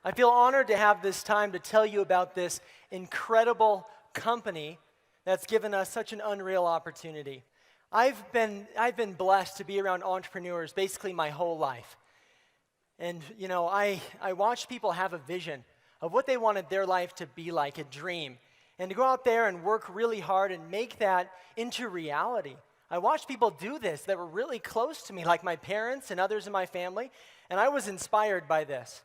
I feel honored to have this time to tell you about this incredible company that's given us such an unreal opportunity. I've been blessed to be around entrepreneurs basically my whole life. And I watched people have a vision of what they wanted their life to be like, a dream, and to go out there and work really hard and make that into reality. I watched people do this that were really close to me, like my parents and others in my family, and I was inspired by this.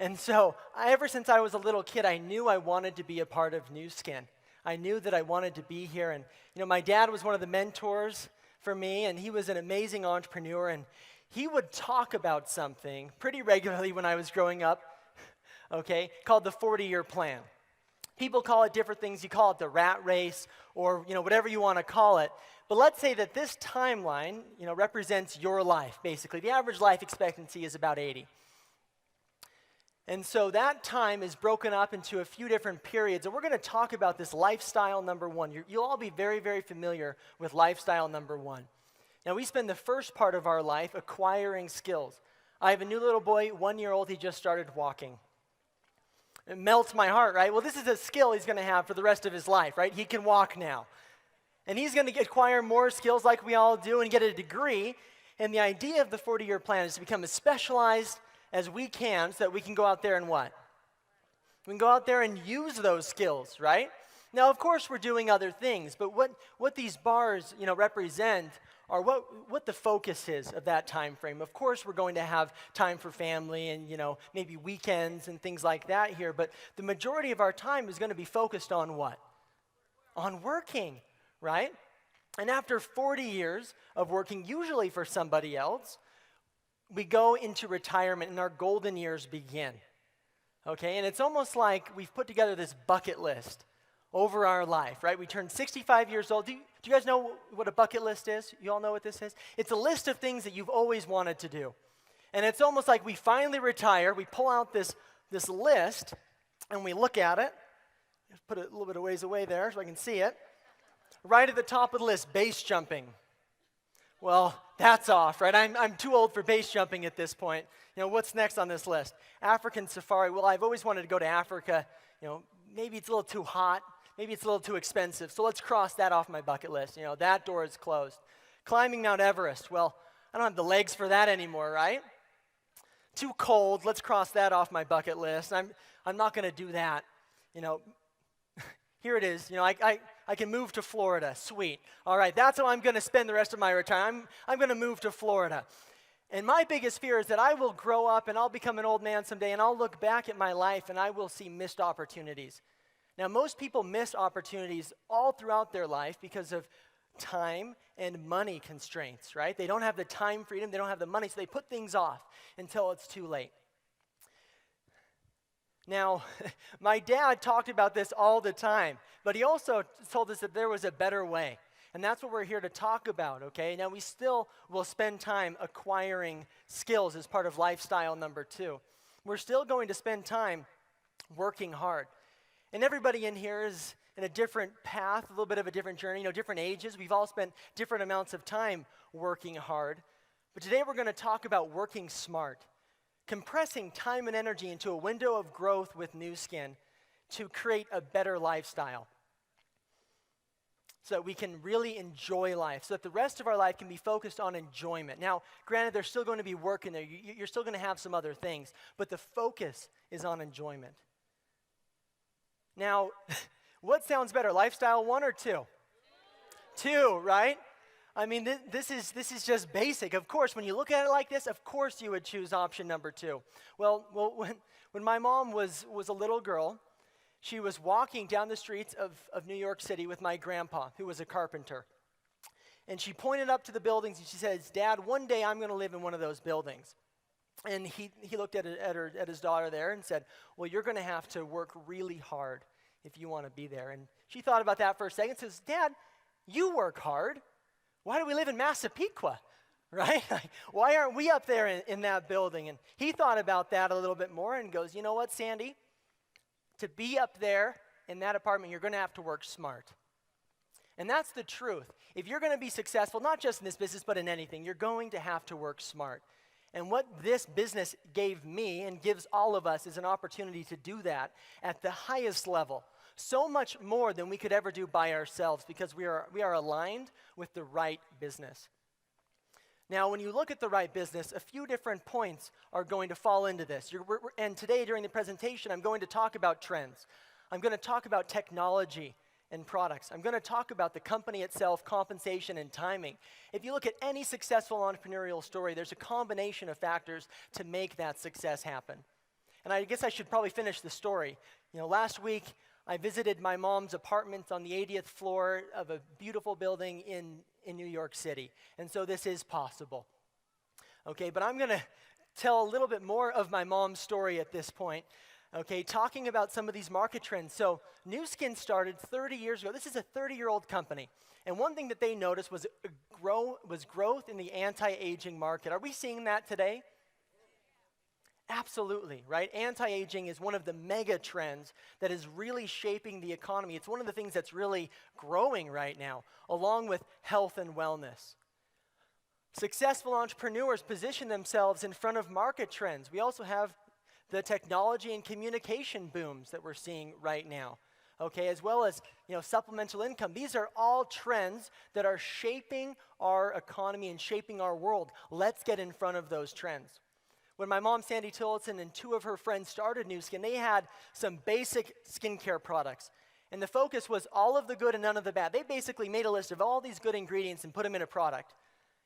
And so, ever since I was a little kid, I knew I wanted to be a part of New Skin. I knew that I wanted to be here. And, my dad was one of the mentors for me, and he was an amazing entrepreneur. And he would talk about something pretty regularly when I was growing up, okay, called the 40-year plan. People call it different things. You call it the rat race or, whatever you want to call it. But let's say that this timeline, represents your life, basically. The average life expectancy is about 80. And so that time is broken up into a few different periods, and we're going to talk about this lifestyle number one. You'll all be very, very familiar with lifestyle number one. Now, we spend the first part of our life acquiring skills. I have a new little boy, 1 year old, he just started walking. It melts my heart, right? Well, this is a skill he's going to have for the rest of his life, right? He can walk now. And he's going to acquire more skills like we all do and get a degree. And the idea of the 40-year plan is to become as specialized as we can so that we can go out there and what? We can go out there and use those skills, right? Now, of course, we're doing other things, but what these bars, represent are what the focus is of that time frame. Of course, we're going to have time for family and, maybe weekends and things like that here, but the majority of our time is going to be focused on what? On working, right? And after 40 years of working, usually for somebody else, we go into retirement and our golden years begin, okay? And it's almost like we've put together this bucket list over our life, right? We turn 65 years old. Do you guys know what a bucket list is? You all know what this is? It's a list of things that you've always wanted to do. And it's almost like we finally retire, we pull out this list, and we look at it. Just put it a little bit of ways away there so I can see it. Right at the top of the list, base jumping. Well, that's off, right? I'm too old for base jumping at this point. What's next on this list? African safari. Well, I've always wanted to go to Africa. Maybe it's a little too hot. Maybe it's a little too expensive. So let's cross that off my bucket list. That door is closed. Climbing Mount Everest. Well, I don't have the legs for that anymore, right? Too cold. Let's cross that off my bucket list. I'm not going to do that. Here it is. I can move to Florida. Sweet. All right, that's how I'm going to spend the rest of my retirement. I'm going to move to Florida. And my biggest fear is that I will grow up and I'll become an old man someday and I'll look back at my life and I will see missed opportunities. Now, most people miss opportunities all throughout their life because of time and money constraints, right? They don't have the time freedom, they don't have the money, so they put things off until it's too late. Now, my dad talked about this all the time, but he also told us that there was a better way. And that's what we're here to talk about, okay? Now, we still will spend time acquiring skills as part of lifestyle number two. We're still going to spend time working hard. And everybody in here is in a different path, a little bit of a different journey, different ages. We've all spent different amounts of time working hard. But today we're going to talk about working smart. Compressing time and energy into a window of growth with New Skin to create a better lifestyle so that we can really enjoy life, so that the rest of our life can be focused on enjoyment. Now, granted, there's still going to be work in there. You're still going to have some other things, but the focus is on enjoyment. Now, what sounds better, lifestyle one or two? Two, right? I mean, this is just basic. Of course, when you look at it like this, of course you would choose option number two. Well, when my mom was a little girl, she was walking down the streets of New York City with my grandpa, who was a carpenter. And she pointed up to the buildings and she says, "Dad, one day I'm going to live in one of those buildings." And he looked at his daughter there and said, "Well, you're going to have to work really hard if you want to be there." And she thought about that for a second and says, "Dad, you work hard. Why do we live in Massapequa, right? Why aren't we up there in that building?" And he thought about that a little bit more and goes, "You know what, Sandy? To be up there in that apartment, you're going to have to work smart." And that's the truth. If you're going to be successful, not just in this business, but in anything, you're going to have to work smart. And what this business gave me and gives all of us is an opportunity to do that at the highest level. So much more than we could ever do by ourselves because we are aligned with the right business. Now, when you look at the right business, a few different points are going to fall into this. And today, during the presentation, I'm going to talk about trends. I'm going to talk about technology and products. I'm going to talk about the company itself, compensation, and timing. If you look at any successful entrepreneurial story, there's a combination of factors to make that success happen. And I guess I should probably finish the story. Last week, I visited my mom's apartment on the 80th floor of a beautiful building in New York City. And so this is possible. Okay, but I'm going to tell a little bit more of my mom's story at this point. Okay, talking about some of these market trends. So Nu Skin started 30 years ago. This is a 30-year-old company. And one thing that they noticed was growth in the anti-aging market. Are we seeing that today? Absolutely, right? Anti-aging is one of the mega trends that is really shaping the economy. It's one of the things that's really growing right now, along with health and wellness. Successful entrepreneurs position themselves in front of market trends. We also have the technology and communication booms that we're seeing right now, okay, as well as supplemental income. These are all trends that are shaping our economy and shaping our world. Let's get in front of those trends. When my mom, Sandy Tillotson, and two of her friends started Nu Skin, they had some basic skincare products. And the focus was all of the good and none of the bad. They basically made a list of all these good ingredients and put them in a product.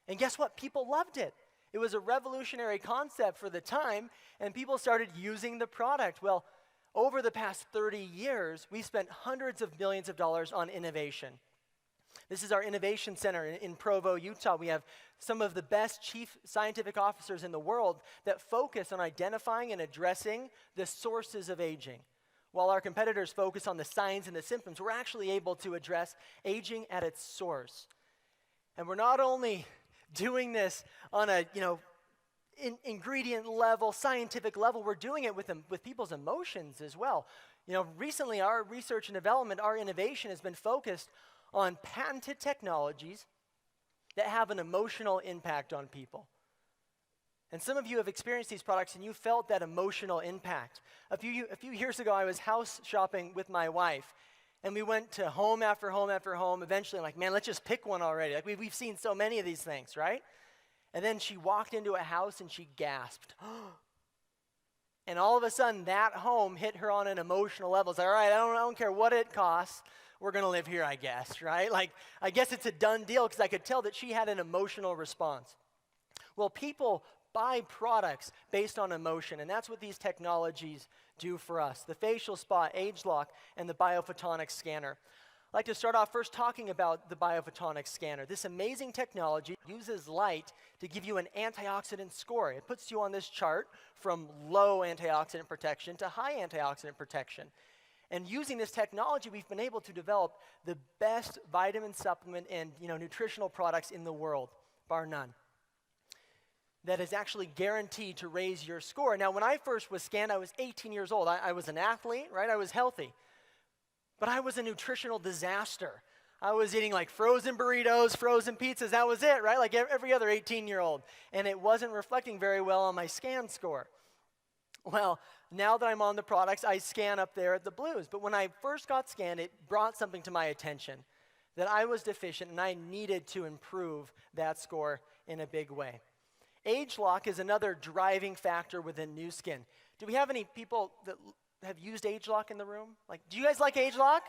And guess what? People loved it. It was a revolutionary concept for the time, and people started using the product. Well, over the past 30 years, we spent hundreds of millions of dollars on innovation. This is our innovation center in Provo, Utah. We have some of the best chief scientific officers in the world that focus on identifying and addressing the sources of aging. While our competitors focus on the signs and the symptoms, we're actually able to address aging at its source. And we're not only doing this on a, ingredient level, scientific level, we're doing it with people's emotions as well. Recently our research and development, our innovation has been focused on patented technologies that have an emotional impact on people. And some of you have experienced these products and you felt that emotional impact. A few years ago, I was house shopping with my wife, and we went to home after home after home. Eventually, I'm like, man, let's just pick one already. Like we've seen so many of these things, right? And then she walked into a house and she gasped. And all of a sudden, that home hit her on an emotional level. It's like, all right, I don't care what it costs. We're going to live here, I guess, right? Like, I guess it's a done deal because I could tell that she had an emotional response. Well, people buy products based on emotion, and that's what these technologies do for us. The facial spa, age lock, and the biophotonic scanner. I'd like to start off first talking about the biophotonic scanner. This amazing technology uses light to give you an antioxidant score. It puts you on this chart from low antioxidant protection to high antioxidant protection. And using this technology, we've been able to develop the best vitamin supplement and nutritional products in the world, bar none, that is actually guaranteed to raise your score. Now, when I first was scanned, I was 18 years old. I was an athlete, right? I was healthy. But I was a nutritional disaster. I was eating like frozen burritos, frozen pizzas. That was it, right? Like every other 18-year-old. And it wasn't reflecting very well on my scan score. Well, now that I'm on the products, I scan up there at the blues. But when I first got scanned, it brought something to my attention that I was deficient and I needed to improve that score in a big way. Age lock is another driving factor within Nu Skin. Do we have any people that have used age lock in the room? Like, do you guys like age lock?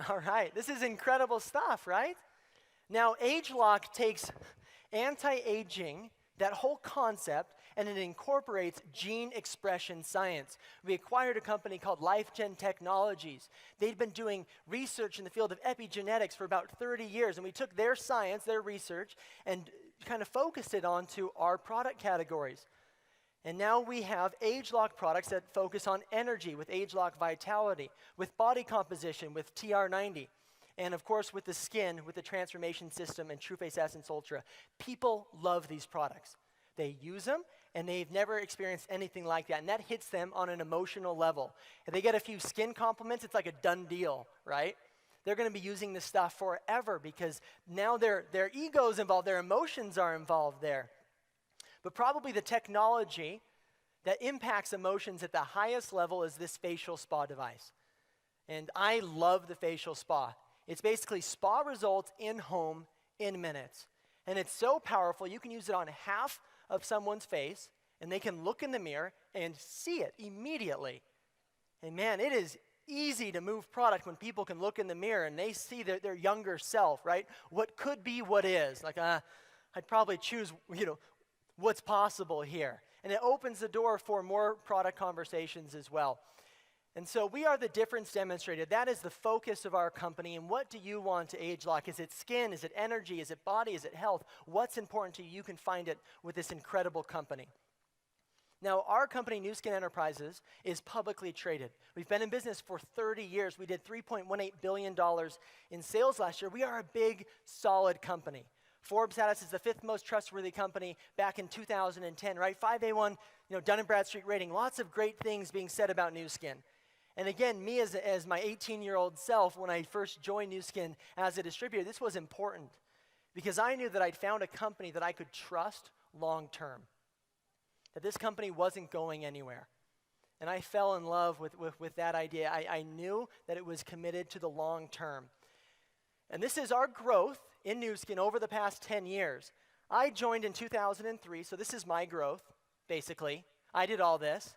All right, this is incredible stuff, right? Now, age lock takes anti-aging, that whole concept, and it incorporates gene expression science. We acquired a company called LifeGen Technologies. They'd been doing research in the field of epigenetics for about 30 years, and we took their science, their research, and kind of focused it onto our product categories. And now we have age-lock products that focus on energy with age-lock vitality, with body composition with TR90, and of course with the skin with the transformation system and TrueFace Essence Ultra. People love these products. They use them, and they've never experienced anything like that, and that hits them on an emotional level. If they get a few skin compliments, it's like a done deal, right? They're going to be using this stuff forever because now their ego's involved, their emotions are involved there. But probably the technology that impacts emotions at the highest level is this facial spa device. And I love the facial spa. It's basically spa results in home in minutes. And it's so powerful, you can use it on half of someone's face, and they can look in the mirror and see it immediately. And man, it is easy to move product when people can look in the mirror and they see their younger self, right? What could be what is. Like, I'd probably choose, what's possible here. And it opens the door for more product conversations as well. And so we are the difference demonstrated. That is the focus of our company. And what do you want to age like? Is it skin? Is it energy? Is it body? Is it health? What's important to you? You can find it with this incredible company. Now, our company, Nu Skin Enterprises, is publicly traded. We've been in business for 30 years. We did $3.18 billion in sales last year. We are a big, solid company. Forbes had us as the 5th most trustworthy company back in 2010, right? 5A1, Dun & Bradstreet rating. Lots of great things being said about Nu Skin. And again, me as my 18-year-old self, when I first joined Nu Skin as a distributor, this was important because I knew that I'd found a company that I could trust long-term, that this company wasn't going anywhere. And I fell in love with that idea. I knew that it was committed to the long term. And this is our growth in Nu Skin over the past 10 years. I joined in 2003, so this is my growth, basically. I did all this.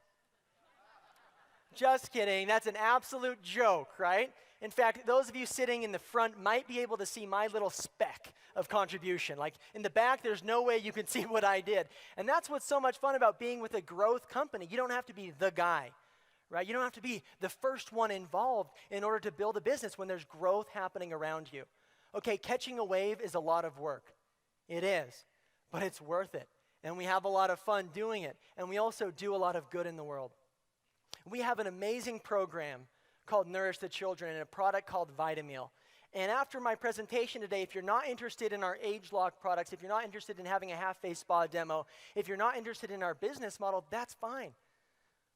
Just kidding. That's an absolute joke, right? In fact, those of you sitting in the front might be able to see my little speck of contribution. Like in the back, there's no way you can see what I did. And that's what's so much fun about being with a growth company. You don't have to be the guy, right? You don't have to be the first one involved in order to build a business when there's growth happening around you. Okay, catching a wave is a lot of work. It is, but it's worth it. And we have a lot of fun doing it. And we also do a lot of good in the world. We have an amazing program called Nourish the Children and a product called Vitameal. And after my presentation today, if you're not interested in our age lock products, if you're not interested in having a half-face spa demo, if you're not interested in our business model, that's fine,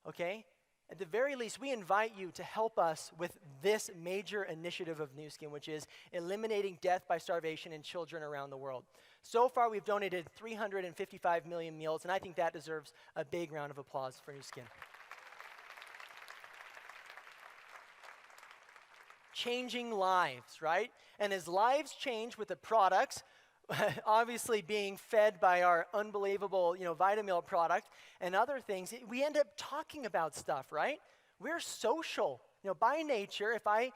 okay? At the very least, we invite you to help us with this major initiative of Nu Skin, which is eliminating death by starvation in children around the world. So far, we've donated 355 million meals, and I think that deserves a big round of applause for Nu Skin. Changing lives, right? And as lives change with the products, obviously being fed by our unbelievable, Vitameal product and other things, we end up talking about stuff, right? We're social. By nature, if I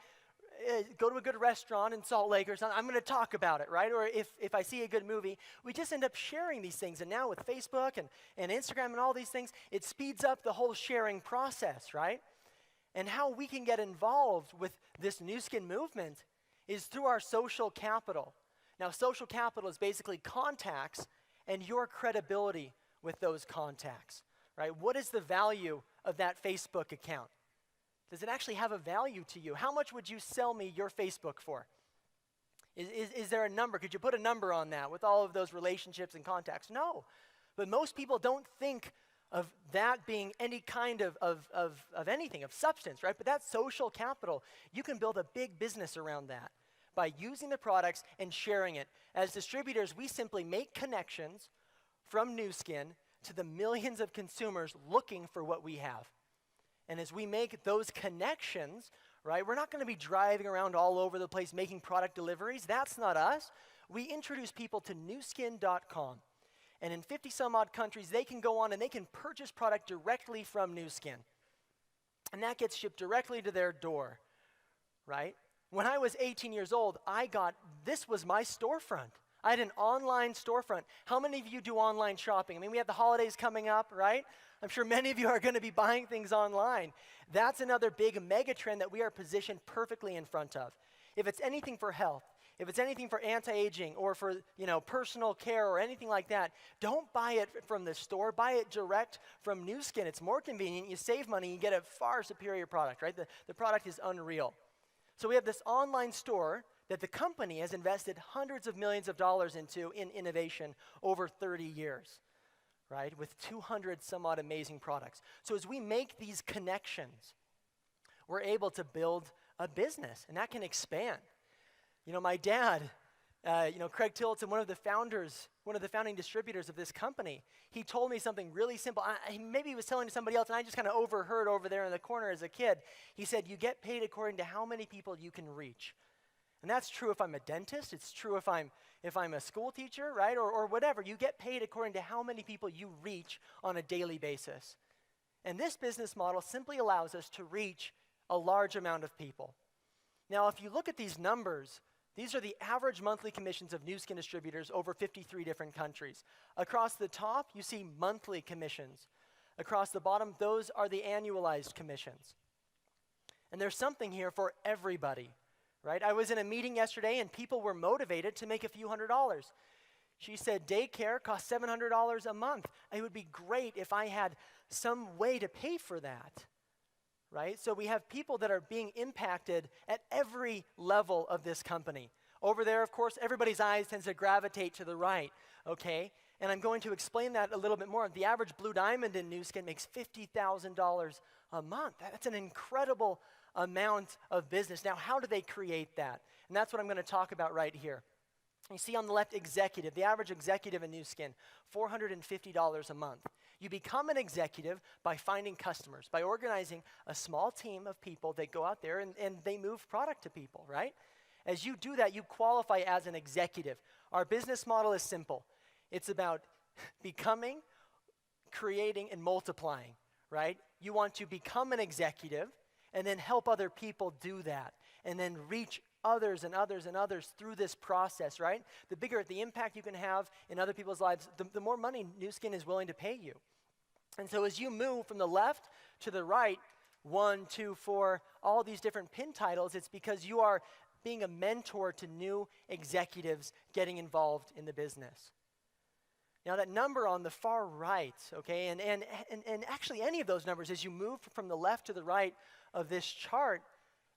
go to a good restaurant in Salt Lake or something, I'm going to talk about it, right? Or if I see a good movie, we just end up sharing these things. And now with Facebook and Instagram and all these things, it speeds up the whole sharing process, right? And how we can get involved with this Nu Skin movement is through our social capital. Now, social capital is basically contacts and your credibility with those contacts, right? What is the value of that Facebook account? Does it actually have a value to you? How much would you sell me your Facebook for? Is there a number? Could you put a number on that with all of those relationships and contacts? No. But most people don't think of that being any kind of anything, of substance, right? But that's social capital. You can build a big business around that by using the products and sharing it. As distributors, we simply make connections from Nu Skin to the millions of consumers looking for what we have. And as we make those connections, right, we're not going to be driving around all over the place making product deliveries. That's not us. We introduce people to nuskin.com. And in 50 some odd countries, they can go on and they can purchase product directly from Nu Skin. And that gets shipped directly to their door, right? When I was 18 years old, this was my storefront. I had an online storefront. How many of you do online shopping? I mean, we have the holidays coming up, right? I'm sure many of you are going to be buying things online. That's another big mega trend that we are positioned perfectly in front of. If it's anything for health, if it's anything for anti-aging or for, personal care or anything like that, don't buy it from the store. Buy it direct from Nu Skin. It's more convenient. You save money. You get a far superior product, right? The product is unreal. So we have this online store that the company has invested hundreds of millions of dollars into in innovation over 30 years, right? With 200 some odd amazing products. So as we make these connections, we're able to build a business, and that can expand. My dad, Craig Tillotson, one of the founding distributors of this company, he told me something really simple. Maybe he was telling to somebody else, and I just kind of overheard over there in the corner as a kid. He said, you get paid according to how many people you can reach. And that's true if I'm a dentist. It's true if I'm a school teacher, right? Or whatever. You get paid according to how many people you reach on a daily basis. And this business model simply allows us to reach a large amount of people. Now, if you look at these numbers, these are the average monthly commissions of Nu Skin distributors over 53 different countries. Across the top, you see monthly commissions. Across the bottom, those are the annualized commissions. And there's something here for everybody. Right? I was in a meeting yesterday and people were motivated to make a few $100s. She said daycare costs $700 a month. It would be great if I had some way to pay for that. Right? So we have people that are being impacted at every level of this company. Over there, of course, everybody's eyes tends to gravitate to the right. Okay? And I'm going to explain that a little bit more. The average Blue Diamond in Nu Skin makes $50,000 a month. That's an incredible amount of business. Now, how do they create that? And that's what I'm going to talk about right here. You see on the left, executive. The average executive in Nu Skin, $450 a month. You become an executive by finding customers, by organizing a small team of people that go out there and they move product to people, right? As you do that, you qualify as an executive. Our business model is simple. It's about becoming, creating, and multiplying, right? You want to become an executive and then help other people do that, and then reach others and others and others through this process, right? The bigger the impact you can have in other people's lives, the more money Nu Skin is willing to pay you. And so as you move from the left to the right, 1, 2, 4, all these different pin titles, it's because you are being a mentor to new executives getting involved in the business. Now that number on the far right, okay, and actually any of those numbers, as you move from the left to the right of this chart,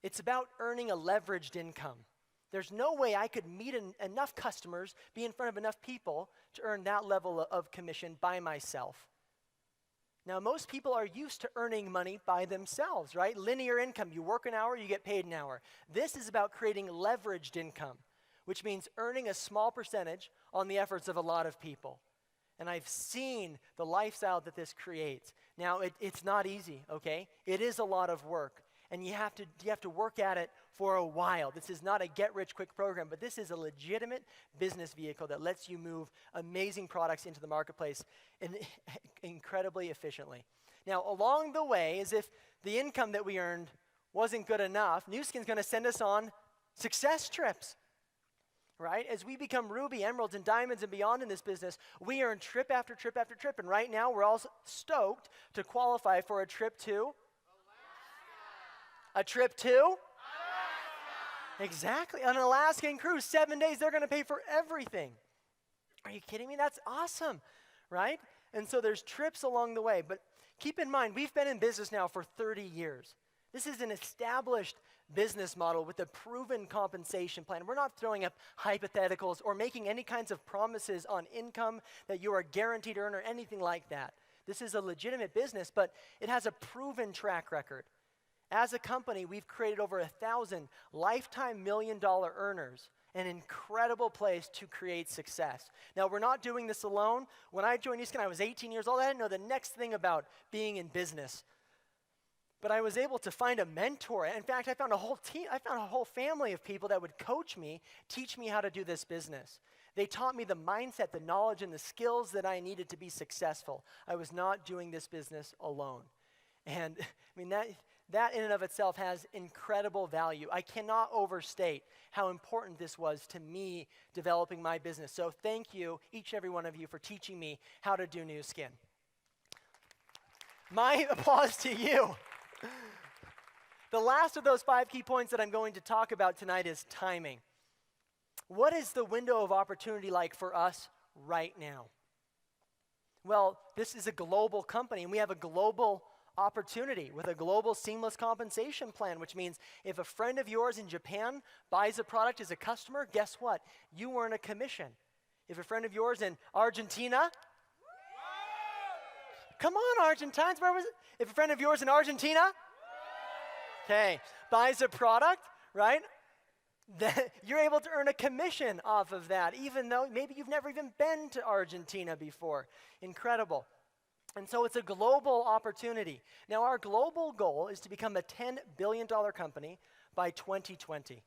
it's about earning a leveraged income. There's no way I could meet enough customers, be in front of enough people to earn that level of commission by myself. Now, most people are used to earning money by themselves, right? Linear income, you work an hour, you get paid an hour. This is about creating leveraged income, which means earning a small percentage on the efforts of a lot of people. And I've seen the lifestyle that this creates. Now, it's not easy, okay? It is a lot of work, and you have to work at it for a while. This is not a get-rich-quick program, but this is a legitimate business vehicle that lets you move amazing products into the marketplace incredibly efficiently. Now, along the way, as if the income that we earned wasn't good enough, Nu Skin's going to send us on success trips. Right? As we become ruby, emeralds, and diamonds and beyond in this business, we earn trip after trip after trip. And right now, we're all stoked to qualify for a trip to Alaska. A trip to Alaska. Exactly. An Alaskan cruise, 7 days. They're going to pay for everything. Are you kidding me? That's awesome, right? And so there's trips along the way. But keep in mind, we've been in business now for 30 years. This is an established business model with a proven compensation plan. We're not throwing up hypotheticals or making any kinds of promises on income that you are guaranteed to earn or anything like that. This is a legitimate business, but it has a proven track record. As a company, we've created over 1,000 lifetime $1 million earners, an incredible place to create success. Now, we're not doing this alone. When I joined Nu Skin, I was 18 years old. I didn't know the next thing about being in business. But I was able to find a mentor. In fact, I found a whole team, I found a whole family of people that would coach me, teach me how to do this business. They taught me the mindset, the knowledge, and the skills that I needed to be successful. I was not doing this business alone. And I mean, that in and of itself has incredible value. I cannot overstate how important this was to me developing my business. So thank you, each and every one of you, for teaching me how to do Nu Skin. My applause to you. The last of those 5 key points that I'm going to talk about tonight is timing. What is the window of opportunity like for us right now? Well, this is a global company, and we have a global opportunity with a global seamless compensation plan, which means if a friend of yours in Japan buys a product as a customer, guess what? You earn a commission. If a friend of yours in Argentina, come on, Argentines, where was it? If a friend of yours in Argentina, okay, buys a product, right? that you're able to earn a commission off of that, even though maybe you've never even been to Argentina before. Incredible. And so it's a global opportunity. Now, our global goal is to become a $10 billion company by 2020.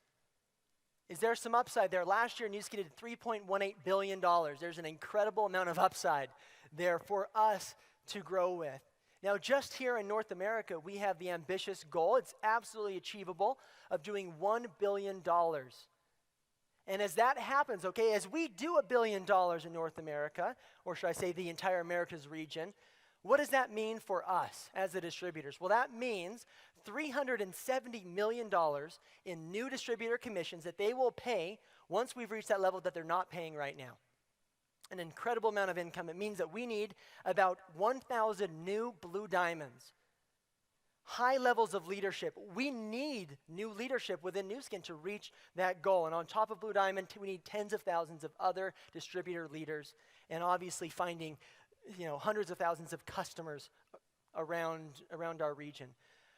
Is there some upside there? Last year, Newskin did $3.18 billion. There's an incredible amount of upside there for us to grow with. Now, just here in North America, we have the ambitious goal, it's absolutely achievable, of doing $1 billion. And as that happens, okay, as we do $1 billion in North America, or should I say the entire Americas region, what does that mean for us as the distributors? Well, that means $370 million in new distributor commissions that they will pay once we've reached that level that they're not paying right now. An incredible amount of income. It means that we need about 1,000 new blue diamonds. High levels of leadership. We need new leadership within Newskin to reach that goal. And on top of Blue Diamond, we need tens of thousands of other distributor leaders, and obviously finding hundreds of thousands of customers around our region.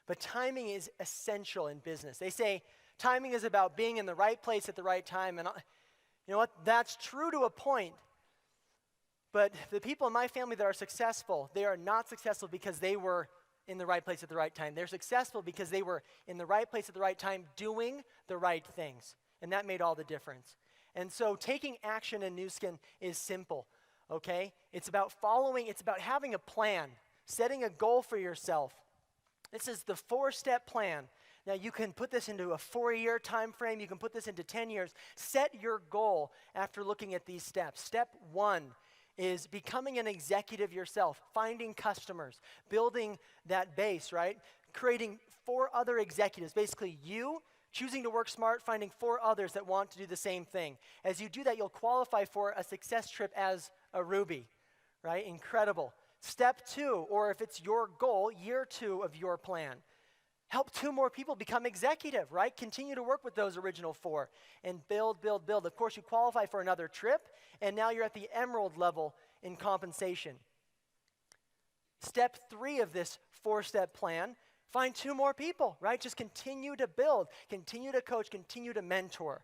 But timing is essential in business. They say timing is about being in the right place at the right time. And you know what? That's true to a point. But the people in my family that are successful, they are not successful because they were in the right place at the right time. They're successful because they were in the right place at the right time doing the right things. And that made all the difference. And so taking action in Newskin is simple, okay? It's about having a plan, setting a goal for yourself. This is the 4-step plan. Now, you can put this into a 4-year time frame. You can put this into 10 years. Set your goal after looking at these steps. Step 1 is becoming an executive yourself, finding customers, building that base, right? Creating 4 other executives, basically you choosing to work smart, finding 4 others that want to do the same thing. As you do that, you'll qualify for a success trip as a Ruby, right? Incredible. Step 2, or if it's your goal, year 2 of your plan. Help 2 more people become executive, right? Continue to work with those original 4 and build, build, build. Of course, you qualify for another trip, and now you're at the emerald level in compensation. Step 3 of this 4-step plan, find 2 more people, right? Just continue to build, continue to coach, continue to mentor,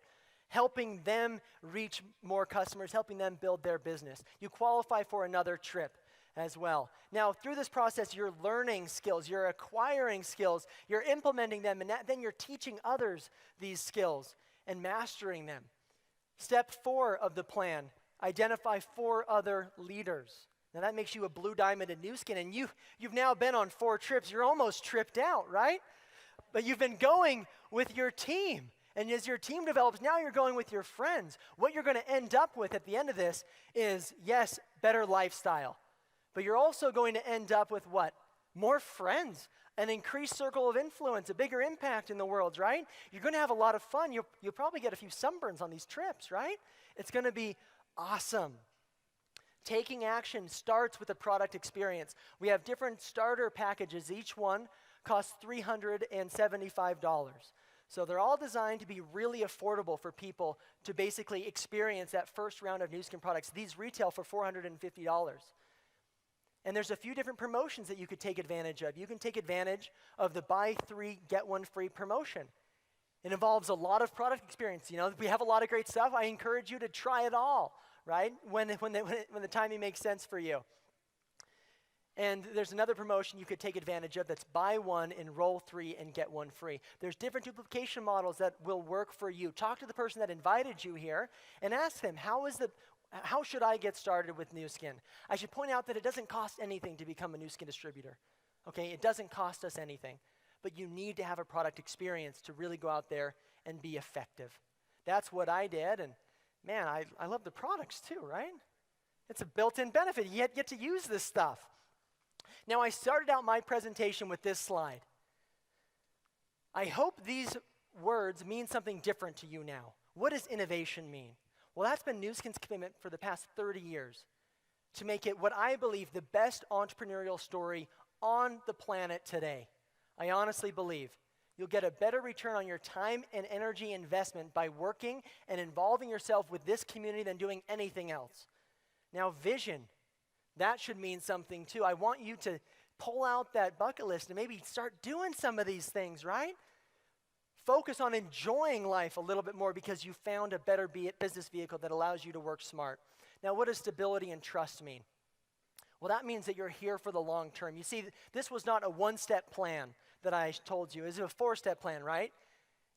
helping them reach more customers, helping them build their business. You qualify for another trip as well. Now, through this process, you're learning skills, you're acquiring skills, you're implementing them, and then you're teaching others these skills and mastering them. Step 4 of the plan, identify 4 other leaders. Now, that makes you a blue diamond in Newskin, and you've now been on 4 trips. You're almost tripped out, right? But you've been going with your team. And as your team develops, now you're going with your friends. What you're going to end up with at the end of this is, yes, better lifestyle. But you're also going to end up with what? More friends, an increased circle of influence, a bigger impact in the world, right? You're going to have a lot of fun. You'll probably get a few sunburns on these trips, right? It's going to be awesome. Taking action starts with a product experience. We have different starter packages. Each one costs $375. So they're all designed to be really affordable for people to basically experience that first round of Newskin products. These retail for $450. And there's a few different promotions that you could take advantage of. You can take advantage of the buy 3, get 1 free promotion. It involves a lot of product experience. We have a lot of great stuff. I encourage you to try it all, right? When the timing makes sense for you. And there's another promotion you could take advantage of that's buy 1, enroll 3, and get 1 free. There's different duplication models that will work for you. Talk to the person that invited you here and ask them, how should I get started with Newskin? I should point out that it doesn't cost anything to become a Newskin distributor. Okay, it doesn't cost us anything. But you need to have a product experience to really go out there and be effective. That's what I did, and man, I love the products too, right? It's a built-in benefit. You get to use this stuff. Now, I started out my presentation with this slide. I hope these words mean something different to you now. What does innovation mean? Well, that's been Newskin's commitment for the past 30 years to make it what I believe the best entrepreneurial story on the planet today. I honestly believe you'll get a better return on your time and energy investment by working and involving yourself with this community than doing anything else. Now, vision, that should mean something too. I want you to pull out that bucket list and maybe start doing some of these things, right? focus on enjoying life a little bit more because you found a better business vehicle that allows you to work smart. Now, what does stability and trust mean? Well, that means that you're here for the long term. You see, this was not a one-step plan that I told you. It's a four-step plan, right?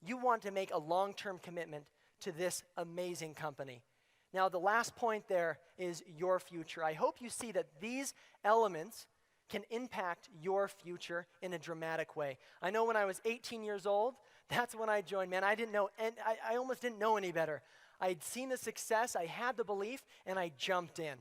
You want to make a long-term commitment to this amazing company. Now, the last point there is your future. I hope you see that these elements can impact your future in a dramatic way. I know when I was 18 years old, that's when I joined. Man, I didn't know, and I almost didn't know any better. I'd seen the success, I had the belief, and I jumped in.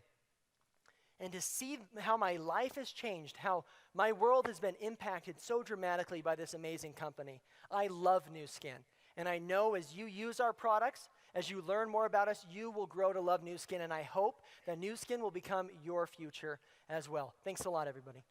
And to see how my life has changed, how my world has been impacted so dramatically by this amazing company. I love Nu Skin. And I know as you use our products, as you learn more about us, you will grow to love Nu Skin. And I hope that Nu Skin will become your future as well. Thanks a lot, everybody.